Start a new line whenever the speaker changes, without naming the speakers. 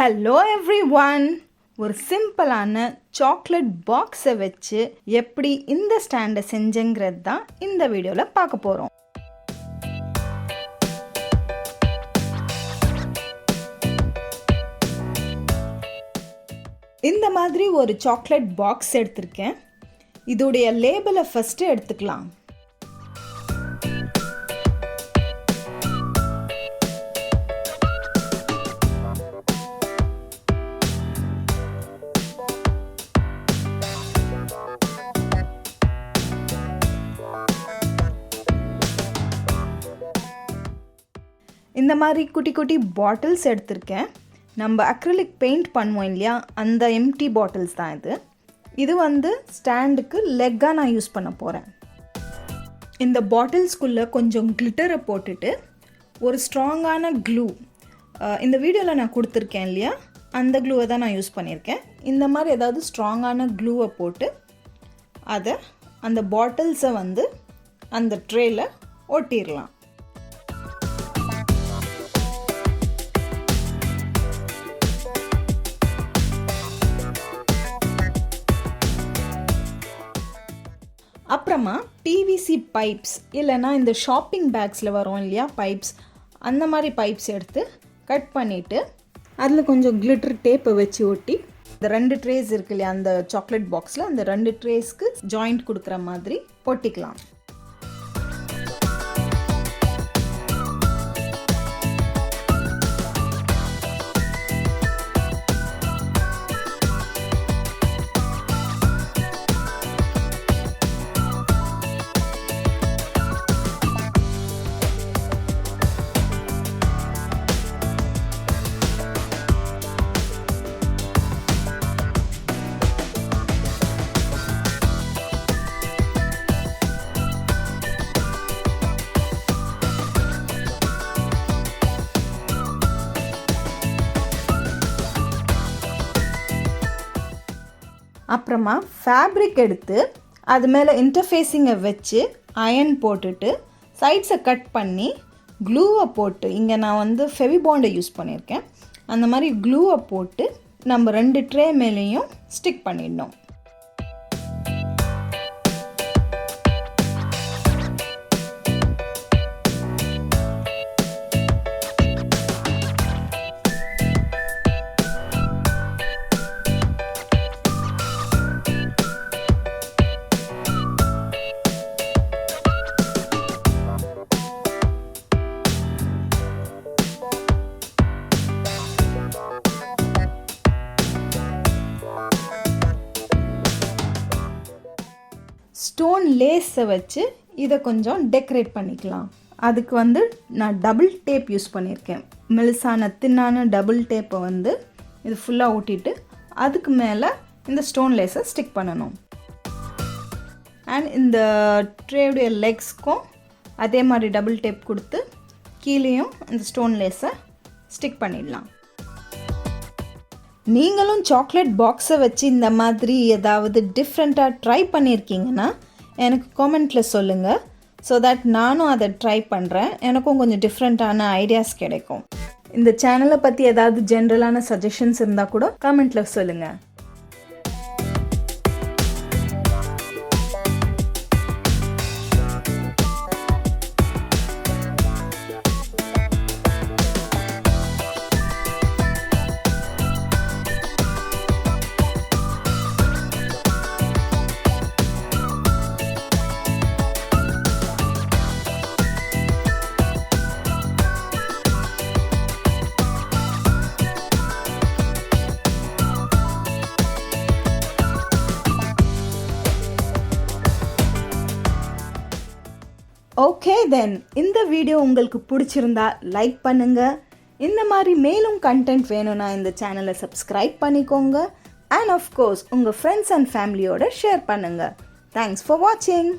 Hello everyone, ஒரு சிம்பிளான chocolate பாக்ஸை வச்சு எப்படி இந்த ஸ்டாண்டை செஞ்சேங்கிறது தான் இந்த வீடியோவில் பார்க்க போகிறோம். இந்த மாதிரி ஒரு சாக்லேட் பாக்ஸ் எடுத்திருக்கேன். இதோடைய லேபிளை ஃபஸ்ட்டு எடுத்துக்கலாம். இந்த மாதிரி குட்டி குட்டி பாட்டில்ஸ் எடுத்திருக்கேன். நம்ம அக்ரிலிக் பெயிண்ட் பண்ணுவோம் இல்லையா, அந்த எம்டி பாட்டில்ஸ் தான் இது. இது ஸ்டாண்டுக்கு லெக்காக நான் யூஸ் பண்ண போகிறேன். இந்த பாட்டில்ஸ்குள்ளே கொஞ்சம் கிளிட்டரை போட்டுட்டு ஒரு ஸ்ட்ராங்கான க்ளூ, இந்த வீடியோவில் நான் கொடுத்துருக்கேன் இல்லையா, அந்த க்ளூவை தான் நான் யூஸ் பண்ணியிருக்கேன். இந்த மாதிரி ஏதாவது ஸ்ட்ராங்கான க்ளூவை போட்டு அதை அந்த பாட்டில்ஸை அந்த ட்ரேயில் ஒட்டிடலாம். அப்புறமா பிவிசி பைப்ஸ் இல்லைனா இந்த ஷாப்பிங் பேக்ஸில் வரும் இல்லையா பைப்ஸ், அந்த மாதிரி பைப்ஸ் எடுத்து கட் பண்ணிவிட்டு அதில் கொஞ்சம் கிளிட்டர் டேப்பை வச்சு ஒட்டி இந்த 2 ட்ரேஸ் இருக்கு இல்லையா அந்த சாக்லேட் பாக்ஸில், அந்த 2 ட்ரேஸ்க்கு ஜாயிண்ட் கொடுக்குற மாதிரி ஒட்டிக்கலாம். அப்புறமா ஃபேப்ரிக் எடுத்து அது மேலே இன்டர்ஃபேஸிங்கை வச்சு அயன் போட்டுட்டு சைட்ஸை கட் பண்ணி க்ளூவை போட்டு, இங்கே நான் ஃபெவிபாண்டை யூஸ் பண்ணியிருக்கேன், அந்த மாதிரி க்ளூவை போட்டு நம்ம 2 ட்ரே மேலேயும் ஸ்டிக் பண்ணிடணும். ஸ்டோன் லேஸை வச்சு இதை கொஞ்சம் டெக்கரேட் பண்ணிக்கலாம். அதுக்கு நான் டபுள் டேப் யூஸ் பண்ணியிருக்கேன். மெலிசான தின்னான டபுள் டேப்பை இது ஃபுல்லாக ஊட்டிட்டு அதுக்கு மேலே இந்த ஸ்டோன் லேஸை ஸ்டிக் பண்ணணும். அண்ட் இந்த ட்ரேவுடைய லெக்ஸ்க்கும் அதே மாதிரி டபுள் டேப் கொடுத்து கீழேயும் இந்த ஸ்டோன் லேஸை ஸ்டிக் பண்ணிடலாம். நீங்களும் சாக்லேட் பாக்ஸை வச்சு இந்த மாதிரி ஏதாவது டிஃப்ரெண்ட்டாக ட்ரை பண்ணியிருக்கீங்கன்னா எனக்கு காமெண்ட்டில் சொல்லுங்கள். ஸோ தட் நானும் அதை ட்ரை பண்ணுறேன், எனக்கும் கொஞ்சம் டிஃப்ரெண்ட்டான ஐடியாஸ் கிடைக்கும். இந்த சேனலை பற்றி ஏதாவது ஜென்ரலான சஜஷன்ஸ் இருந்தால் கூட காமெண்ட்டில் சொல்லுங்கள். ஓகே தென், இந்த வீடியோ உங்களுக்கு பிடிச்சிருந்தா லைக் பண்ணுங்கள். இந்த மாதிரி மேலும் கண்டென்ட் வேணும்னா இந்த சேனலை சப்ஸ்கிரைப் பண்ணிக்கோங்க. அண்ட் ஆஃப்கோர்ஸ் உங்கள் ஃப்ரெண்ட்ஸ் அண்ட் ஃபேமிலியோட ஷேர் பண்ணுங்கள். தேங்க்ஸ் ஃபார் வாட்சிங்.